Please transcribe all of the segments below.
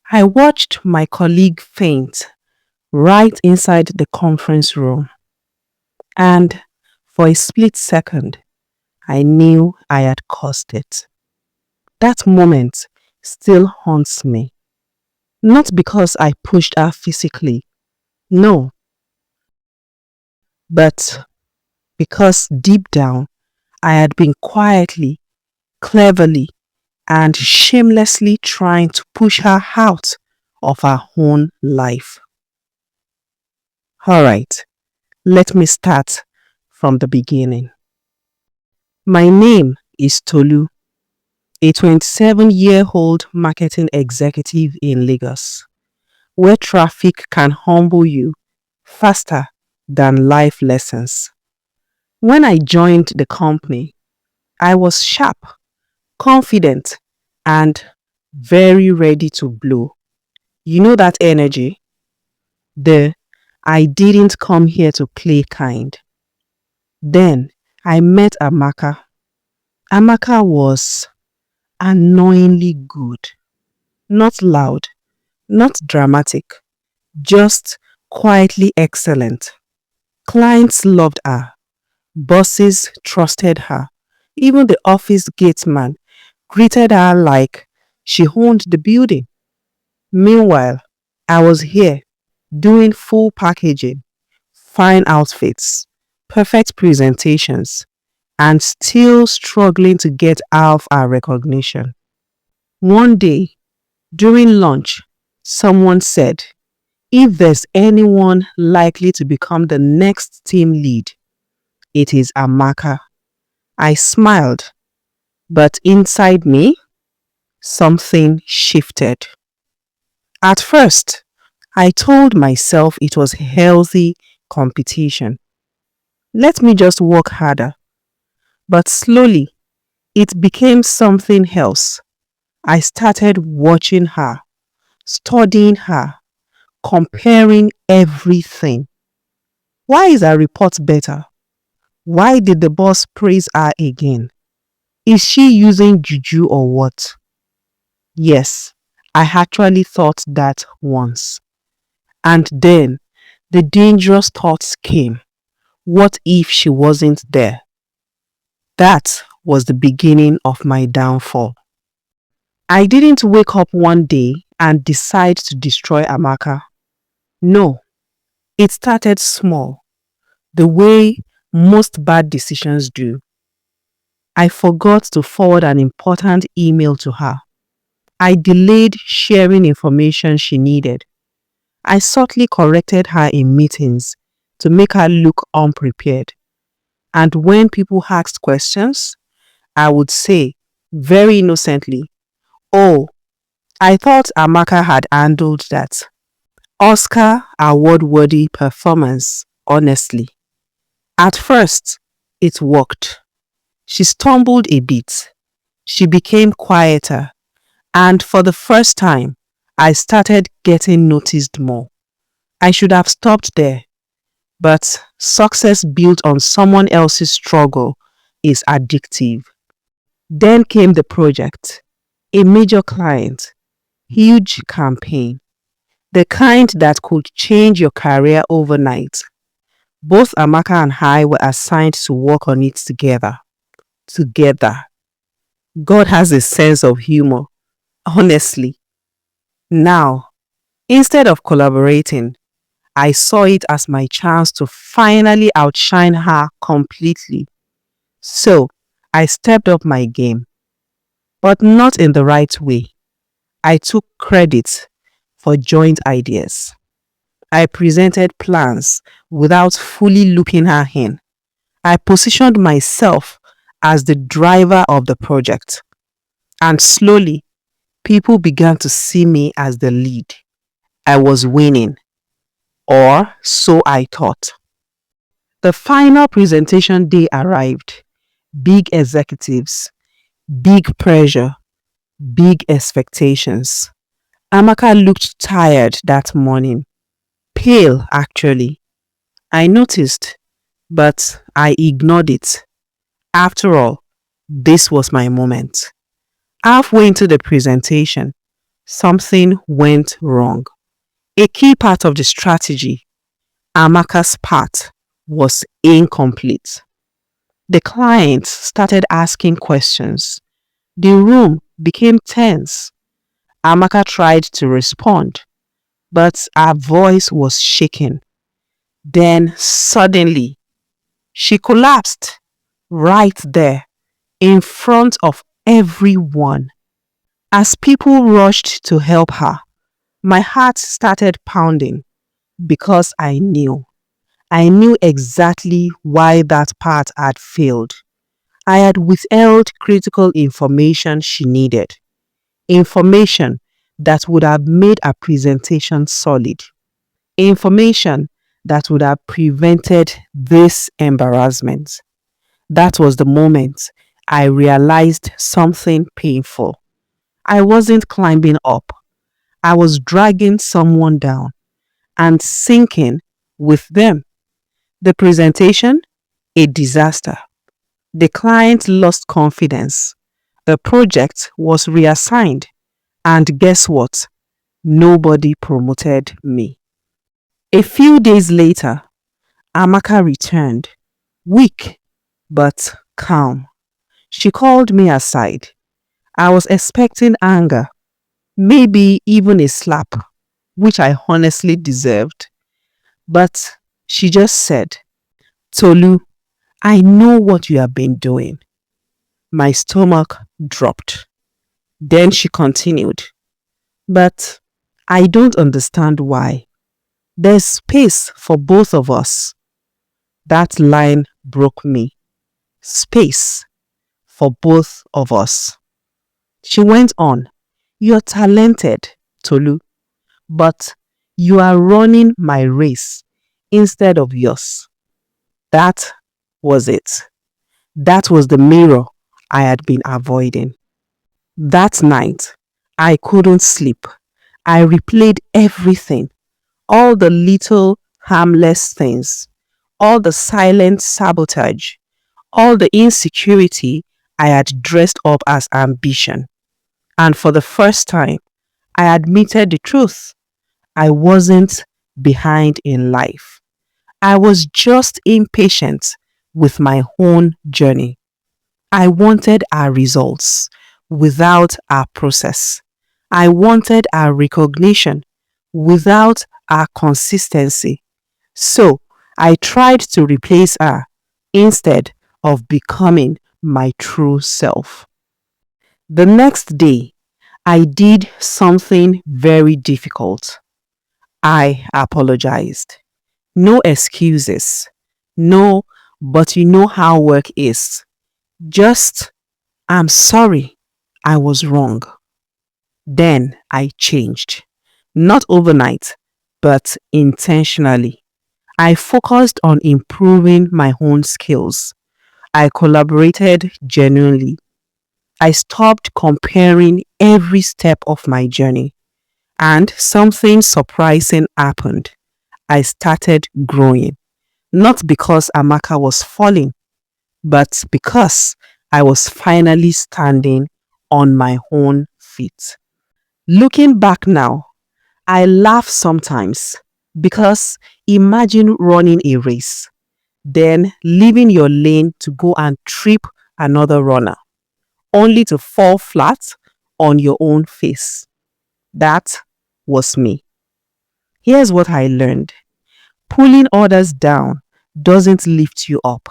I watched my colleague faint right inside the conference room, and for a split second, I knew I had caused it. That moment still haunts me. Not because I pushed her physically, no, but because deep down I had been quietly, cleverly, and shamelessly trying to push her out of her own life. Alright, let me start from the beginning. My name is Tolu, a 27-year-old marketing executive in Lagos, where traffic can humble you faster than life lessons. When I joined the company, I was sharp, confident, and very ready to blow. You know that energy? The I didn't come here to play kind. Then I met Amaka. Amaka was annoyingly good. Not loud, not dramatic, just quietly excellent. Clients loved her. Bosses trusted her. Even the office gateman greeted her like she owned the building. Meanwhile, I was here doing full packaging, fine outfits, perfect presentations, and still struggling to get half our recognition. One day, during lunch, someone said, if there's anyone likely to become the next team lead, it is Amaka. I smiled, but inside me, something shifted. At first, I told myself it was healthy competition. Let me just work harder. But slowly, it became something else. I started watching her, studying her, comparing everything. Why is her report better? Why did the boss praise her again? Is she using juju or what? Yes, I actually thought that once. And then the dangerous thoughts came. What if she wasn't there? That was the beginning of my downfall. I didn't wake up one day and decide to destroy Amaka. No, it started small, the way most bad decisions do. I forgot to forward an important email to her. I delayed sharing information she needed. I subtly corrected her in meetings to make her look unprepared. And when people asked questions, I would say, very innocently, oh, I thought Amaka had handled that. Oscar award worthy performance, honestly. At first, it worked. She stumbled a bit. She became quieter. And for the first time, I started getting noticed more. I should have stopped there, but success built on someone else's struggle is addictive. Then came the project, a major client, huge campaign, the kind that could change your career overnight. Both Amaka and I were assigned to work on it together. Together. God has a sense of humor, honestly. Now, instead of collaborating, I saw it as my chance to finally outshine her completely. So, I stepped up my game, but not in the right way. I took credit for joint ideas. I presented plans without fully looping her in. I positioned myself as the driver of the project. And slowly, people began to see me as the lead. I was winning, or so I thought. The final presentation day arrived. Big executives, big pressure, big expectations. Amaka looked tired that morning. Pale, actually. I noticed, but I ignored it. After all, this was my moment. Halfway into the presentation, something went wrong. A key part of the strategy, Amaka's part, was incomplete. The client started asking questions. The room became tense. Amaka tried to respond, but her voice was shaking. Then suddenly, she collapsed right there in front of everyone. As people rushed to help her, my heart started pounding because I knew exactly why that part had failed. I had withheld critical information she needed, information that would have made a presentation solid, information that would have prevented this embarrassment. That was the moment I realized something painful. I wasn't climbing up, I was dragging someone down and sinking with them. The presentation, a disaster. The client lost confidence. The project was reassigned. And guess what? Nobody promoted me. A few days later, Amaka returned, weak but calm. She called me aside. I was expecting anger, maybe even a slap, which I honestly deserved. But she just said, Tolu, I know what you have been doing. My stomach dropped. Then she continued, but I don't understand why. There's space for both of us. That line broke me. Space for both of us. She went on, you're talented, Tolu, but you are running my race instead of yours. That was it. That was the mirror I had been avoiding. That night, I couldn't sleep. I replayed everything, all the little harmless things, all the silent sabotage, all the insecurity I had dressed up as ambition. And for the first time, I admitted the truth. I wasn't behind in life. I was just impatient with my own journey. I wanted our results without our process. I wanted our recognition without our consistency. So I tried to replace her instead of becoming my true self. The next day, I did something very difficult. I apologized. No excuses. No, but you know how work is. Just, I'm sorry, I was wrong. Then I changed. Not overnight, but intentionally. I focused on improving my own skills. I collaborated genuinely. I stopped comparing every step of my journey. And something surprising happened. I started growing. Not because Amaka was falling, but because I was finally standing on my own feet. Looking back now, I laugh sometimes because imagine running a race, then leaving your lane to go and trip another runner, only to fall flat on your own face. That was me. Here's what I learned. Pulling others down doesn't lift you up.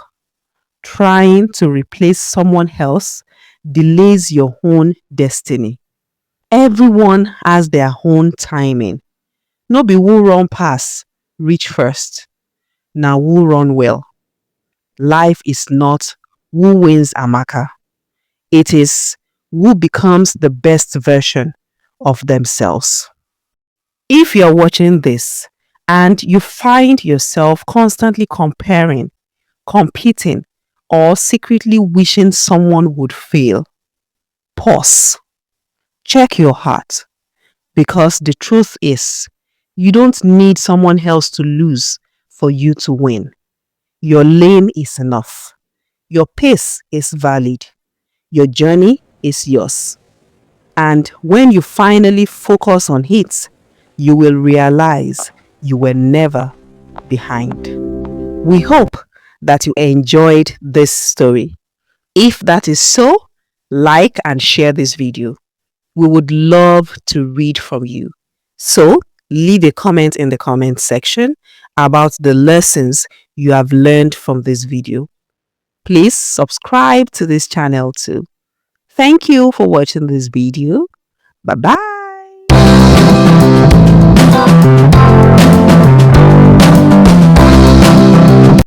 Trying to replace someone else delays your own destiny. Everyone has their own timing. No be who run pass, reach first. Now who run well. Life is not who wins Amaka. It is who becomes the best version of themselves. If you're watching this and you find yourself constantly comparing, competing, or secretly wishing someone would fail, pause. Check your heart. Because the truth is, you don't need someone else to lose for you to win. Your lane is enough. Your pace is valid. Your journey is yours. And when you finally focus on it, you will realize you were never behind. We hope that you enjoyed this story. If that is so, like and share this video. We would love to read from you. So, leave a comment in the comment section about the lessons you have learned from this video. Please subscribe to this channel too. Thank you for watching this video. Bye bye.